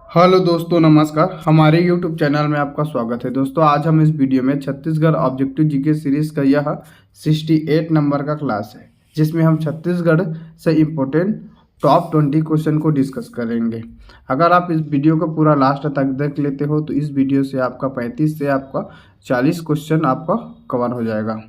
Hello दोस्तों, नमस्कार। हमारे YouTube चैनल में आपका स्वागत है। दोस्तों, आज हम इस वीडियो में छत्तीसगढ़ ऑब्जेक्टिव जीके सीरीज का यह 68 नंबर का क्लास है, जिसमें हम छत्तीसगढ़ से इम्पोर्टेंट टॉप 20 क्वेश्चन को डिस्कस करेंगे। अगर आप इस वीडियो को पूरा लास्ट तक देख लेते हो तो इस वीडियो से आपका 35 से आपका 40 क्वेश्चन आपका कवर हो जाएगा।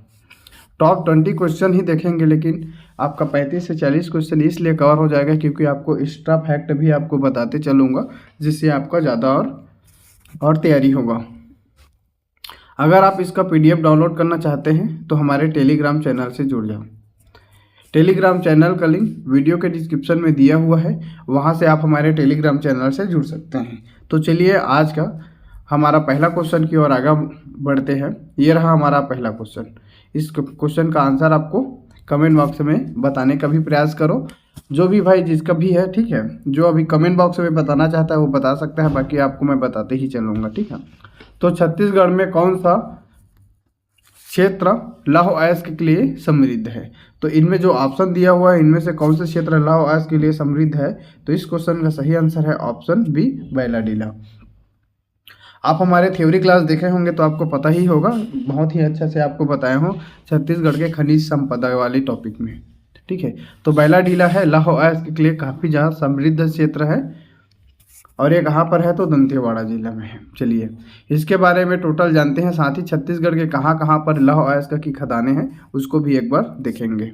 टॉप 20 क्वेश्चन ही देखेंगे, लेकिन आपका 35 से 40 क्वेश्चन इसलिए कवर हो जाएगा क्योंकि आपको एक्स्ट्रा फैक्ट भी आपको बताते चलूँगा, जिससे आपका ज़्यादा और तैयारी होगा। अगर आप इसका PDF डाउनलोड करना चाहते हैं तो हमारे टेलीग्राम चैनल से जुड़ जाओ। टेलीग्राम चैनल का लिंक वीडियो के डिस्क्रिप्शन में दिया हुआ है, वहाँ से आप हमारे टेलीग्राम चैनल से जुड़ सकते हैं। तो चलिए आज का हमारा पहला क्वेश्चन की ओर आगे बढ़ते हैं। ये रहा हमारा पहला क्वेश्चन। इस क्वेश्चन का आंसर आपको कमेंट बॉक्स में बताने का भी प्रयास करो। जो भी भाई जिसका भी है, ठीक है, जो अभी कमेंट बॉक्स में बताना चाहता है वो बता सकता है, बाकी आपको मैं बताते ही चलूँगा, ठीक है। तो छत्तीसगढ़ में कौन सा क्षेत्र लौह अयस्क के लिए समृद्ध है? तो इनमें जो ऑप्शन दिया हुआ है, इनमें से कौन सा क्षेत्र लौह अयस्क के लिए समृद्ध है? तो इस क्वेश्चन का सही आंसर है ऑप्शन बी, बैलाडीला। आप हमारे थ्योरी क्लास देखे होंगे तो आपको पता ही होगा, बहुत ही अच्छा से आपको बताया हूँ छत्तीसगढ़ के खनिज संपदा वाली टॉपिक में, ठीक है। तो बैलाडीला है लौह अयस्क के लिए काफ़ी ज़्यादा समृद्ध क्षेत्र है, और ये कहाँ पर है? तो दंतेवाड़ा जिला में है। चलिए इसके बारे में टोटल जानते हैं, साथ ही छत्तीसगढ़ के कहाँ कहाँ पर लौह अयस्क की खदानें हैं उसको भी एक बार देखेंगे।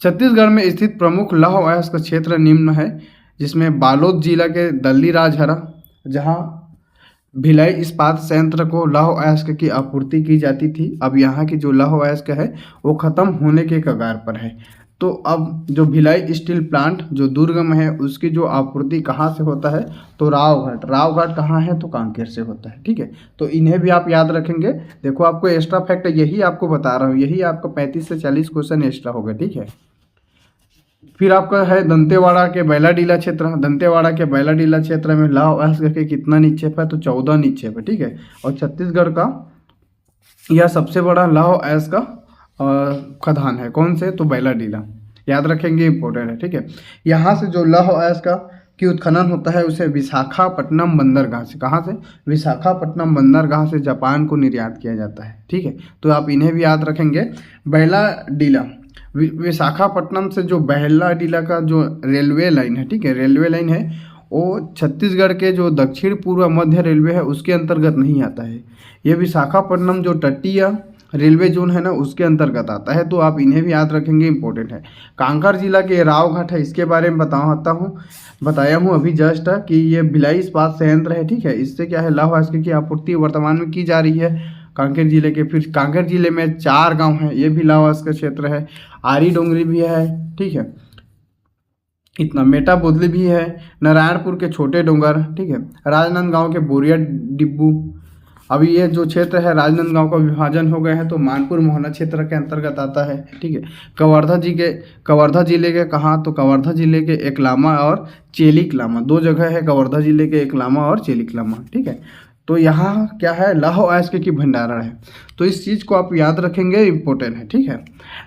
छत्तीसगढ़ में स्थित प्रमुख लौह अयस्क क्षेत्र निम्न है, जिसमें बालोद जिला के दल्ली राजहरा, जहाँ भिलाई इस्पात संयंत्र को लौह अयस्क की आपूर्ति की जाती थी। अब यहाँ की जो लौह अयस्क है वो ख़त्म होने के कगार पर है। तो अब जो भिलाई स्टील प्लांट जो दुर्ग में है उसकी जो आपूर्ति कहाँ से होता है? तो रावघाट कहाँ है? तो कांकेर से होता है, ठीक है। तो इन्हें भी आप याद रखेंगे। देखो, आपको एक्स्ट्रा फैक्ट यही आपको बता रहा हूँ, यही आपका 35 से 40 क्वेश्चन एक्स्ट्रा होगा, ठीक है। फिर आपका है दंतेवाड़ा के बैलाडीला क्षेत्र। दंतेवाड़ा के बैलाडीला क्षेत्र में लौह अयस्क के कितना निक्षेप है? तो 14 निक्षेप है, ठीक है। और छत्तीसगढ़ का यह सबसे बड़ा लौह अयस्क का खदान है। कौन से? तो बैलाडीला। याद रखेंगे, इंपॉर्टेंट है, ठीक है। यहाँ से जो लौह अयस्क की उत्खनन होता है उसे विशाखापट्टनम बंदरगाह से, कहाँ से? विशाखापट्टनम बंदरगाह से जापान को निर्यात किया जाता है, ठीक है। तो आप इन्हें भी याद रखेंगे। बैलाडीला विशाखापट्टनम से जो बैलाडीला का जो रेलवे लाइन है, ठीक है, रेलवे लाइन है, वो छत्तीसगढ़ के जो दक्षिण पूर्व मध्य रेलवे है उसके अंतर्गत नहीं आता है। ये विशाखापट्टनम जो तटीय रेलवे जोन है ना, उसके अंतर्गत आता है। तो आप इन्हें भी याद रखेंगे, इंपॉर्टेंट है। कांकेर जिला के रावघाट है, इसके बारे में बताया हूँ अभी जस्ट कि ये भिलाई इस्पात संयंत्र है, ठीक है। इससे क्या है? लौह अयस्क की आपूर्ति वर्तमान में की जा रही है कांकेर जिले के। फिर कांकेर जिले में 4 गांव हैं, ये भी लौह अयस्क क्षेत्र है। आरी डोंगरी भी है, ठीक है, इतना मेटा बोदली भी है, नारायणपुर के छोटे डोंगर, ठीक है, राजनांदगांव के बोरिया डिब्बू। अभी ये जो क्षेत्र है राजनांदगांव का विभाजन हो गया है तो मानपुर मोहना क्षेत्र के अंतर्गत आता है, ठीक है। कवर्धा जिले के कहाँ? तो कवर्धा जिले के एकलामा और चेलिकलामा, 2 जगह है कवर्धा जिले के, एकलामा और चेलिकलामा, ठीक है। तो यहाँ क्या है? लौह अयस्क की भंडारण है। तो इस चीज़ को आप याद रखेंगे, इंपॉर्टेंट है, ठीक है।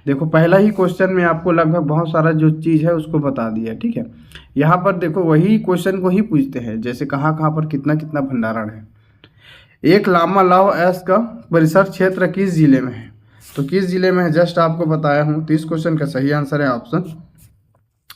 देखो, पहला ही क्वेश्चन में आपको लगभग बहुत सारा जो चीज़ है उसको बता दिया, ठीक है। यहाँ पर देखो, वही क्वेश्चन को ही पूछते हैं, जैसे कहाँ कहाँ पर कितना कितना भंडारण है। एक लामा लौह अयस्क का परिसर क्षेत्र किस जिले में है? तो किस जिले में है जस्ट आपको बताया हूँ। तो इस क्वेश्चन का सही आंसर है ऑप्शन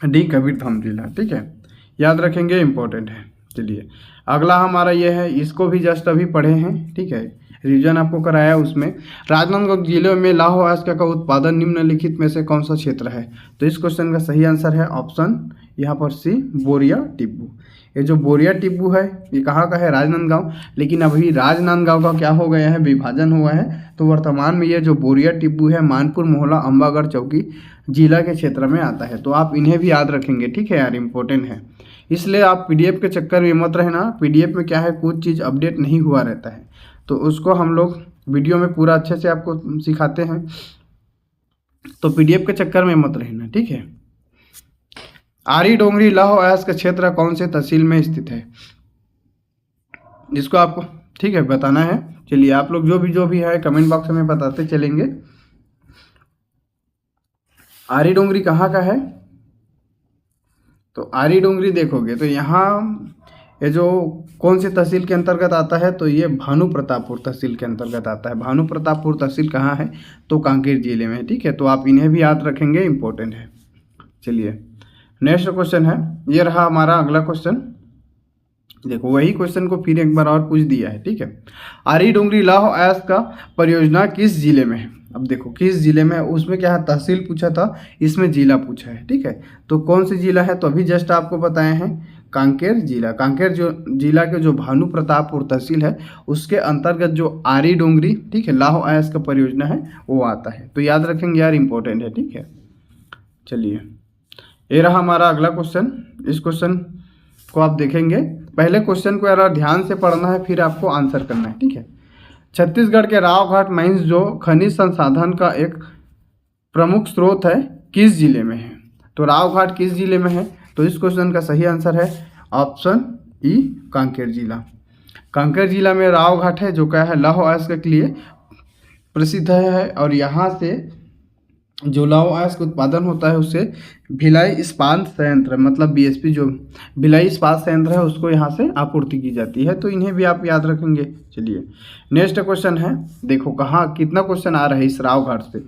डी, कबीरधाम जिला, ठीक है। याद रखेंगे, इंपॉर्टेंट है। चलिए अगला हमारा ये है, इसको भी जस्ट अभी पढ़े हैं, ठीक है, रिवीजन आपको कराया उसमें। राजनांदगांव जिले में लौह अयस्क का उत्पादन निम्नलिखित में से कौन सा क्षेत्र है? तो इस क्वेश्चन का सही आंसर है ऑप्शन यहाँ पर सी, बोरिया टिब्बू। ये जो बोरिया टिब्बू है ये कहाँ का है? राजनांदगांव। लेकिन अभी राजनांदगांव का क्या हो गया है? विभाजन हुआ है। तो वर्तमान में ये जो बोरिया टिब्बू है मानपुर मोहला अम्बागढ़ चौकी जिला के क्षेत्र में आता है। तो आप इन्हें भी याद रखेंगे, ठीक है यार, इंपॉर्टेंट है। इसलिए आप PDF के चक्कर में मत रहना। PDF में क्या है, कुछ चीज़ अपडेट नहीं हुआ रहता है, तो उसको हम लोग वीडियो में पूरा अच्छे से आपको सिखाते हैं। तो PDF के चक्कर में मत रहना, ठीक है। आरी डोंगरी लौह अयस्क क्षेत्र कौन से तहसील में स्थित है? जिसको आपको, ठीक है, बताना है। चलिए आप लोग जो भी है कमेंट बॉक्स में बताते चलेंगे। आरी डोंगरी कहाँ का है? तो आरी डोंगरी देखोगे तो यहाँ ये जो कौन सी तहसील के अंतर्गत आता है, तो ये भानु प्रतापपुर तहसील के अंतर्गत आता है। भानु प्रतापपुर तहसील कहाँ है, तो कांकेर जिले में है। ठीक है, तो आप इन्हें भी याद रखेंगे, इंपॉर्टेंट है। चलिए नेक्स्ट क्वेश्चन है, ये रहा हमारा अगला क्वेश्चन। देखो वही क्वेश्चन को फिर एक बार और पूछ दिया है। ठीक है, आरी डोंगरी लौह अयस्क का परियोजना किस जिले में है। अब देखो किस जिले में है, उसमें क्या है, तहसील पूछा था, इसमें जिला पूछा है। ठीक है, तो कौन सी जिला है, तो अभी जस्ट आपको बताए हैं कांकेर जिला। कांकेर जो जिला के जो भानु प्रतापपुर तहसील है उसके अंतर्गत जो आरी डोंगरी, ठीक है, लौह अयस्क का परियोजना है वो आता है। तो याद रखेंगे यार, इंपॉर्टेंट है। ठीक है, चलिए ये रहा हमारा अगला क्वेश्चन। इस क्वेश्चन को आप देखेंगे, पहले क्वेश्चन को यार ध्यान से पढ़ना है, फिर आपको आंसर करना है। ठीक है, छत्तीसगढ़ के रावघाट माइंस जो खनिज संसाधन का एक प्रमुख स्रोत है, किस जिले में है। तो रावघाट किस जिले में है, तो इस क्वेश्चन का सही आंसर है ऑप्शन ई, कांकेर जिला। कांकेर जिला में रावघाट है, जो क्या है, लौह अयस्क के लिए प्रसिद्ध है। और यहाँ से जो लौह अयस्क उत्पादन होता है उससे भिलाई इस्पात संयंत्र, मतलब बीएसपी जो भिलाई इस्पात संयंत्र है उसको यहाँ से आपूर्ति की जाती है। तो इन्हें भी आप याद रखेंगे। चलिए नेक्स्ट क्वेश्चन है, देखो कहाँ कितना क्वेश्चन आ रहा है इस रावघाट से।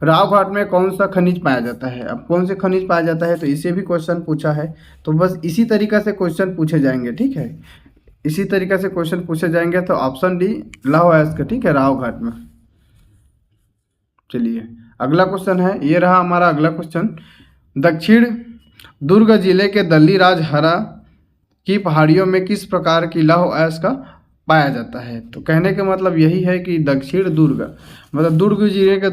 रावघाट में कौन सा खनिज पाया जाता है। अब कौन से खनिज पाया जाता है, तो इसे भी क्वेश्चन पूछा है। तो बस इसी तरीक़ा से क्वेश्चन पूछे जाएंगे। ठीक है, इसी तरीक़े से क्वेश्चन पूछे जाएंगे। तो ऑप्शन डी लौह अयस्क, ठीक है, रावघाट में। चलिए अगला क्वेश्चन है, ये रहा हमारा अगला क्वेश्चन। दक्षिण दुर्ग जिले के दल्लीराज हरा की पहाड़ियों में किस प्रकार की लौह अयस्क का पाया जाता है। तो कहने का मतलब यही है कि दक्षिण दुर्ग, मतलब दुर्ग जिले के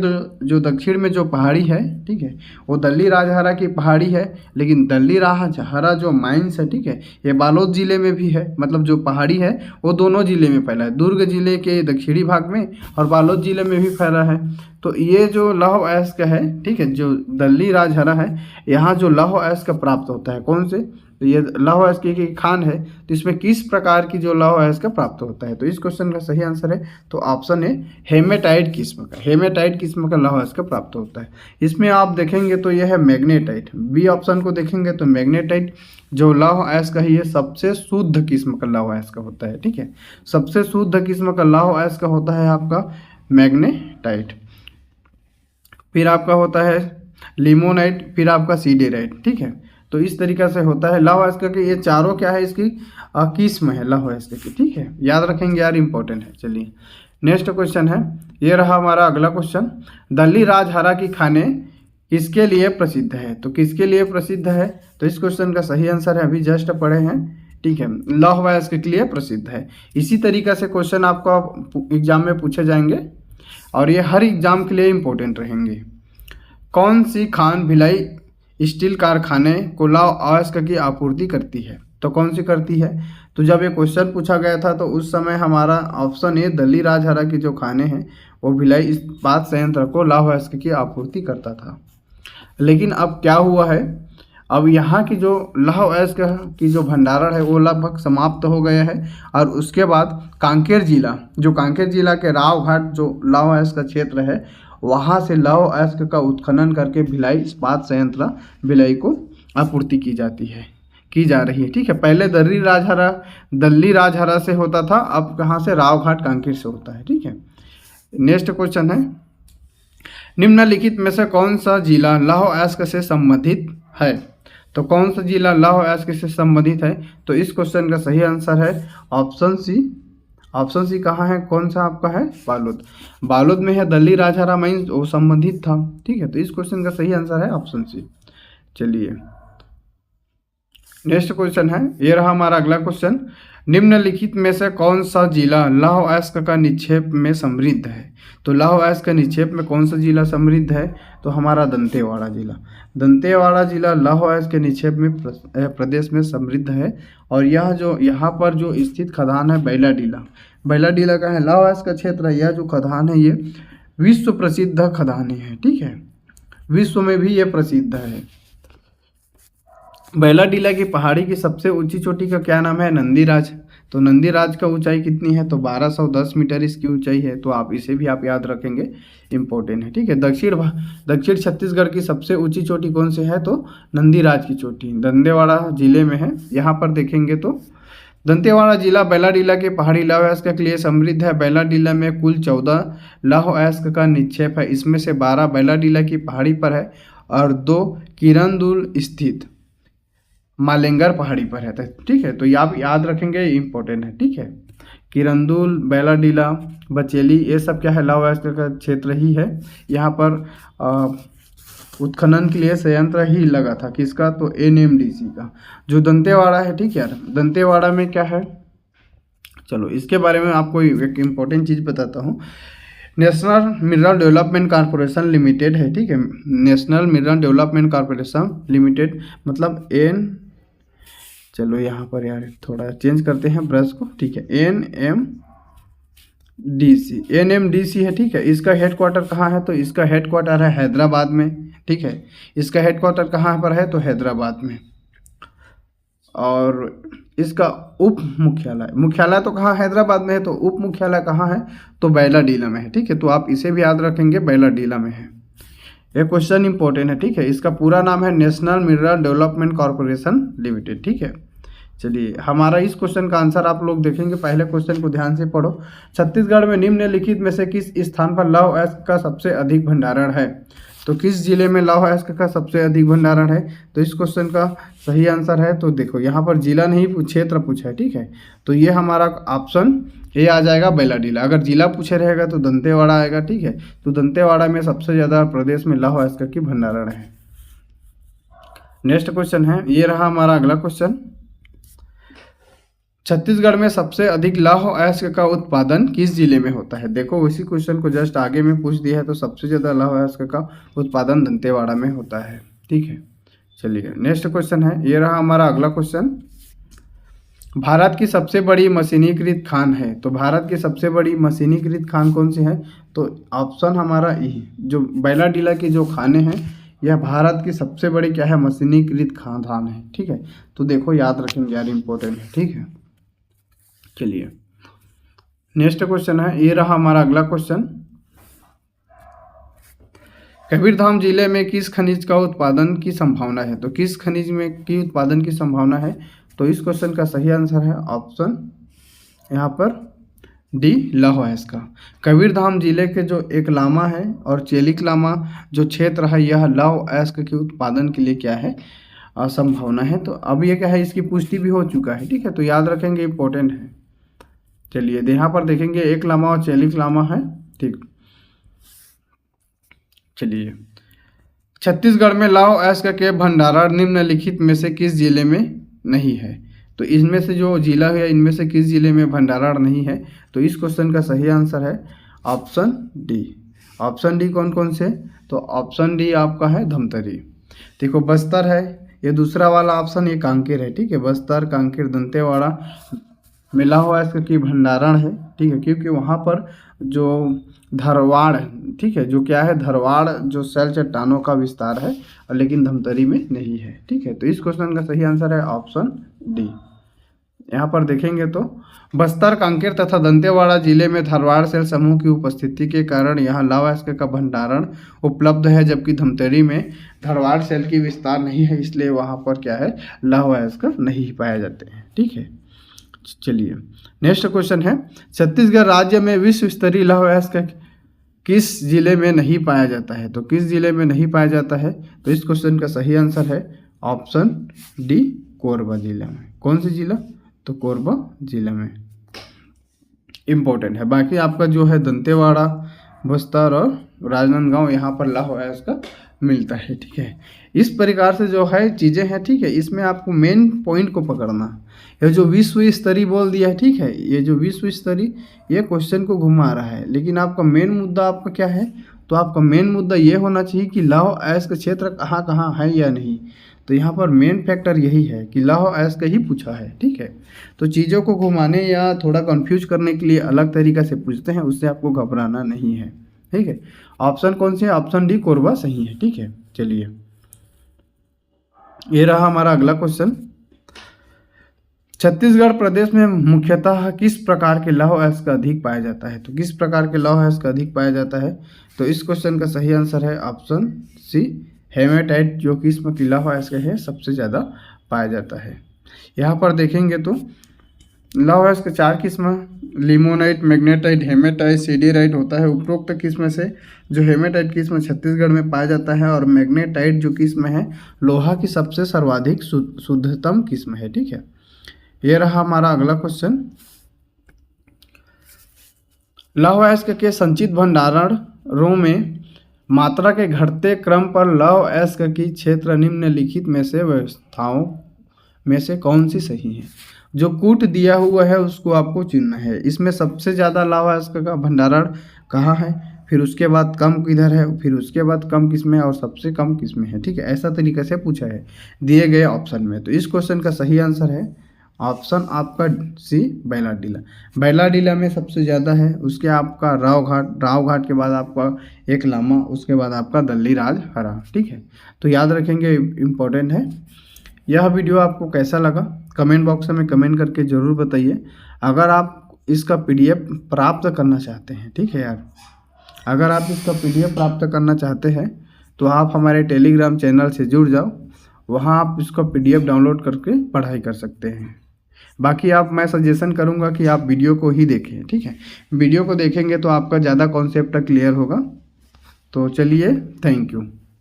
जो दक्षिण में जो पहाड़ी है, ठीक है, वो दल्ली राजहरा की पहाड़ी है। लेकिन दल्ली राजहरा जो माइंस है, ठीक है, ये बालोद जिले में भी है। मतलब जो पहाड़ी है वो दोनों जिले में फैला है, दुर्ग जिले के दक्षिणी भाग में और बालोद जिले में भी फैला है। तो ये जो लौह अयस्क है, ठीक है, जो दल्ली राजहरा है, यहाँ जो लौह अयस्क प्राप्त होता है, कौन से, तो ये लौह अयस्क की खान है। तो इसमें किस प्रकार की जो लौह अयस्क प्राप्त होता है, तो इस क्वेश्चन का सही आंसर है तो ऑप्शन है हेमेटाइट किस्म का। हेमेटाइट किस्म का लौह अयस्क प्राप्त होता है। इसमें आप देखेंगे तो यह है मैग्नेटाइट। बी ऑप्शन को देखेंगे तो मैग्नेटाइट जो लौह अयस्क है ये सबसे शुद्ध किस्म का लौह अयस्क होता है। ठीक है, सबसे शुद्ध किस्म का लौह अयस्क होता है आपका मैग्नेटाइट। फिर आपका होता है लिमोनाइट, फिर आपका सीडेराइट। ठीक है, तो इस तरीक़े से होता है लौह अयस्क के। ये चारों क्या है, इसकी किस्म है लौह अयस्क की। ठीक है, याद रखेंगे यार, इंपॉर्टेंट है। चलिए नेक्स्ट क्वेश्चन है, ये रहा हमारा अगला क्वेश्चन। दल्ली राजहरा की खानें किसके लिए प्रसिद्ध है। तो किसके लिए प्रसिद्ध है, तो इस क्वेश्चन का सही आंसर है, अभी जस्ट पढ़े हैं। ठीक है, लौह अयस्क के लिए प्रसिद्ध है। इसी तरीक़े से क्वेश्चन आपको एग्जाम में पूछे जाएंगे और ये हर एग्जाम के लिए इम्पोर्टेंट रहेंगे। कौन सी खान भिलाई स्टील कारखाने को लौह अयस्क की आपूर्ति करती है। तो कौन सी करती है, तो जब ये क्वेश्चन पूछा गया था तो उस समय हमारा ऑप्शन ए दल्ली राजहरा की जो खाने हैं वो भिलाई इस्पात संयंत्र को लौह अयस्क की आपूर्ति करता था। लेकिन अब क्या हुआ है, अब यहाँ की जो लौह अयस्क की जो भंडारण है वो लगभग समाप्त हो गया है। और उसके बाद कांकेर जिला, जो कांकेर जिला के रावघाट जो लौह अयस्क का क्षेत्र है, वहाँ से लौह अयस्क का उत्खनन करके भिलाई इस्पात संयंत्र भिलाई को आपूर्ति की जा रही है। ठीक है, पहले दल्ली राजहरा से होता था, अब कहाँ से, रावघाट कांकेर से होता है। ठीक है, नेक्स्ट क्वेश्चन है, निम्नलिखित में से कौन सा जिला लौह अयस्क से संबंधित है। तो कौन सा जिला लौह अयस्क से संबंधित है, तो इस क्वेश्चन का सही आंसर है ऑप्शन सी। ऑप्शन सी कहाँ है, कौन सा आपका है, बालोद। बालोद में है दल्ली राजहरा माइंस, वो संबंधित था। ठीक है, तो इस क्वेश्चन का सही आंसर है ऑप्शन सी। चलिए नेक्स्ट क्वेश्चन है, ये रहा हमारा अगला क्वेश्चन। निम्नलिखित में से कौन सा जिला लौह अयस्क का निक्षेप में समृद्ध है। तो लौह अयस्क का निक्षेप में कौन सा जिला समृद्ध है, तो हमारा दंतेवाड़ा जिला। दंतेवाड़ा जिला लौह अयस्क के निक्षेप में प्रदेश में समृद्ध है। और यह जो यहाँ पर जो स्थित खदान है बैलाडीला का है लौह अयस्क का क्षेत्र। यह जो खदान है ये विश्व प्रसिद्ध खदान है। ठीक है, विश्व में भी ये प्रसिद्ध है। बैलाडीला की पहाड़ी की सबसे ऊंची चोटी का क्या नाम है, नंदीराज। तो नंदीराज का ऊंचाई कितनी है, तो 1210 मीटर इसकी ऊंचाई है। तो आप इसे भी आप याद रखेंगे, इंपॉर्टेंट है। ठीक है, दक्षिण छत्तीसगढ़ की सबसे ऊंची चोटी कौन सी है, तो नंदीराज की चोटी दंतेवाड़ा जिले में है। यहाँ पर देखेंगे तो दंतेवाड़ा जिला बैलाडीला के पहाड़ी लौह अयस्क के लिए समृद्ध है। बैलाडीला में कुल 14 लौह अयस्क का निक्षेप है। इसमें से 12 बैलाडीला की पहाड़ी पर है और 2 किरंदुल स्थित मालेंगर पहाड़ी पर है। ठीक है, तो ये आप याद रखेंगे, इम्पोर्टेंट है। ठीक है, किरंदुल, बैलाडीला, बचेली, ये सब क्या है, लौह अयस्क का क्षेत्र ही है। यहाँ पर उत्खनन के लिए संयंत्र ही लगा था। किसका? तो NMDC का, जो दंतेवाड़ा है। ठीक है यार, दंतेवाड़ा में क्या है, चलो इसके बारे में आपको एक इम्पोर्टेंट चीज़ बताता हूँ। National mineral development corporation limited है। ठीक है, national mineral development corporation limited मतलब चलो यहाँ पर यार थोड़ा चेंज करते हैं ब्रश को। ठीक है, NMDC है। ठीक है, इसका हेडक्वार्टर कहाँ है? तो इसका हेडक्वार्टर है हैदराबाद में। ठीक है, इसका हेडक्वार्टर कहाँ पर है? तो हैदराबाद में। और इसका उप मुख्यालय तो कहाँ? हैदराबाद में है। तो उप मुख्यालय कहाँ है? तो बैलाडीला में है। ठीक है, तो आप इसे भी याद रखेंगे, बैलाडीला में है। ये क्वेश्चन इंपॉर्टेंट है। ठीक है, इसका पूरा नाम है national mineral development corporation limited. ठीक है, चलिए हमारा इस क्वेश्चन का आंसर आप लोग देखेंगे। पहले क्वेश्चन को ध्यान से पढ़ो। छत्तीसगढ़ में निम्नलिखित में से किस स्थान पर लौह अयस्क का सबसे अधिक भंडारण है? तो किस जिले में लौह अयस्क का सबसे अधिक भंडारण है? तो इस क्वेश्चन का सही आंसर है, तो देखो यहाँ पर जिला नहीं, क्षेत्र पूछा है। ठीक है, तो ये हमारा ऑप्शन ए आ जाएगा, बैलाडीला। अगर जिला पूछे रहेगा तो दंतेवाड़ा आएगा। ठीक है, तो दंतेवाड़ा में सबसे ज़्यादा प्रदेश में लौह अयस्क की भंडारण है। नेक्स्ट क्वेश्चन है, ये रहा हमारा अगला क्वेश्चन। छत्तीसगढ़ में सबसे अधिक लौह अयस्क का उत्पादन किस जिले में होता है? देखो इसी क्वेश्चन को जस्ट आगे में पूछ दिया है, तो सबसे ज़्यादा लौह अयस्क का उत्पादन दंतेवाड़ा में होता है। ठीक है, चलिए नेक्स्ट क्वेश्चन है, ये रहा हमारा अगला क्वेश्चन। भारत की सबसे बड़ी मशीनीकृत खान है। तो भारत की सबसे बड़ी मशीनीकृत खान कौन सी है? तो ऑप्शन हमारा ई, जो बैलाडीला की जो खाने हैं, यह भारत की सबसे बड़ी क्या है? मशीनीकृत खान है। ठीक है, तो देखो याद रखेंगे यार, इंपॉर्टेंट है। ठीक है, चलिए नेक्स्ट क्वेश्चन है, ये रहा हमारा अगला क्वेश्चन। कबीरधाम जिले में किस खनिज का उत्पादन की संभावना है? तो किस खनिज में की उत्पादन की संभावना है? तो इस क्वेश्चन का सही आंसर है ऑप्शन यहाँ पर डी, लौह अयस्क का। कबीरधाम जिले के जो एकलामा है और चेलिकलामा जो क्षेत्र है, यह लौह अयस्क के उत्पादन के लिए क्या है? संभावना है। तो अब ये क्या है, इसकी पुष्टि भी हो चुका है। ठीक है, तो याद रखेंगे, इंपॉर्टेंट है। चलिए यहाँ पर देखेंगे, एकलामा और चेलिकलामा है। ठीक, चलिए छत्तीसगढ़ में लौह अयस्क के भंडारण निम्नलिखित में से किस जिले में नहीं है? तो इसमें से जो जिला है, इनमें से किस जिले में भंडारण नहीं है? तो इस क्वेश्चन का सही आंसर है ऑप्शन डी। ऑप्शन डी कौन कौन से? तो ऑप्शन डी आपका है धमतरी। देखो बस्तर है, ये दूसरा वाला ऑप्शन, ये कांकेर है। ठीक है, बस्तर, कांकेर, दंतेवाड़ा में लौह अयस्क की भंडारण है। ठीक है, क्योंकि वहाँ पर जो धरवाड़, ठीक है, जो क्या है, धरवाड़ जो शैल चट्टानों का विस्तार है, और लेकिन धमतरी में नहीं है। ठीक है, तो इस क्वेश्चन का सही आंसर है ऑप्शन डी। यहाँ पर देखेंगे तो बस्तर, कांकेर तथा दंतेवाड़ा जिले में धारवाड़ सेल समूह की उपस्थिति के कारण यहाँ लौह अयस्क का भंडारण उपलब्ध है, जबकि धमतरी में धारवाड़ सेल की विस्तार नहीं है, इसलिए वहाँ पर क्या है, लौह अयस्क नहीं पाए जाते हैं। ठीक है, चलिए नेक्स्ट क्वेश्चन है, छत्तीसगढ़ राज्य में विश्व स्तरीय लौह अयस्क किस जिले में नहीं पाया जाता है? तो किस जिले में नहीं पाया जाता है? तो इस क्वेश्चन का सही आंसर है ऑप्शन डी, कोरबा जिले में। कौन सी जिला? तो कोरबा जिले में। इम्पोर्टेंट है। बाकी आपका जो है दंतेवाड़ा, बस्तर और राजनांदगांव, यहाँ पर लौह अयस्क मिलता है। ठीक है, इस प्रकार से जो है चीज़ें हैं। ठीक है, इसमें आपको मेन पॉइंट को पकड़ना। ये जो विश्व स्तरीय बोल दिया है, ठीक है, ये जो विश्व स्तरीय, ये क्वेश्चन को घुमा रहा है, लेकिन आपका मेन मुद्दा आपका क्या है? तो आपका मेन मुद्दा ये होना चाहिए कि लौह अयस्क क्षेत्र कहाँ कहाँ है या नहीं। तो यहाँ पर मेन फैक्टर यही है कि लौह अयस्क ही पूछा है। ठीक है, तो चीज़ों को घुमाने या थोड़ा कंफ्यूज करने के लिए अलग तरीक़ा से पूछते हैं, उससे आपको घबराना नहीं है। ठीक है, ऑप्शन कौन सी है? ऑप्शन डी, कोरबा सही है। ठीक है, चलिए ये रहा हमारा अगला क्वेश्चन। छत्तीसगढ़ प्रदेश में मुख्यतः किस प्रकार के लौह अयस्क अधिक पाया जाता है? तो किस प्रकार के लौह अयस्क अधिक पाया जाता है? तो इस क्वेश्चन का सही आंसर है ऑप्शन सी, हेमेटाइट, जो कि इसमें लौह अयस्क है सबसे ज़्यादा पाया जाता है। यहाँ पर देखेंगे तो लौह अयस्क के 4 किस्म, लिमोनाइट, मैग्नेटाइट, हेमेटाइट, सिडीराइट होता है। उपरोक्त किस्म से जो हेमेटाइट किस्म छत्तीसगढ़ में पाया जाता है और मैग्नेटाइट जो किस्म है लोहा की सबसे सर्वाधिक शुद्धतम किस्म है। ठीक है, ये रहा हमारा अगला क्वेश्चन। लौह अयस्क के संचित भंडारणों में मात्रा के घटते क्रम पर लौह अयस्क की क्षेत्र निम्नलिखित में से व्यवस्थाओं में से कौन सी सही है? जो कूट दिया हुआ है उसको आपको चुनना है। इसमें सबसे ज़्यादा लौह अयस्क का भंडारण कहाँ है, फिर उसके बाद कम किधर है, फिर उसके बाद कम किसमें और सबसे कम किसमें है। ठीक है, ऐसा तरीके से पूछा है दिए गए ऑप्शन में। तो इस क्वेश्चन का सही आंसर है ऑप्शन आपका सी, बैलाडीला। बैलाडीला में सबसे ज़्यादा है, उसके आपका राव घाट के बाद आपका एक लामा, उसके बाद आपका दल्ली राज हरा। ठीक है, तो याद रखेंगे, इम्पोर्टेंट है। यह वीडियो आपको कैसा लगा कमेंट बॉक्स में कमेंट करके ज़रूर बताइए। अगर आप इसका PDF प्राप्त करना चाहते हैं, ठीक है यार, अगर आप इसका PDF प्राप्त करना चाहते हैं तो आप हमारे टेलीग्राम चैनल से जुड़ जाओ, वहाँ आप इसका PDF डाउनलोड करके पढ़ाई कर सकते हैं। बाकी मैं सजेशन करूँगा कि आप वीडियो को ही देखें। ठीक है, वीडियो को देखेंगे तो आपका ज़्यादा कॉन्सेप्ट क्लियर होगा। तो चलिए, थैंक यू।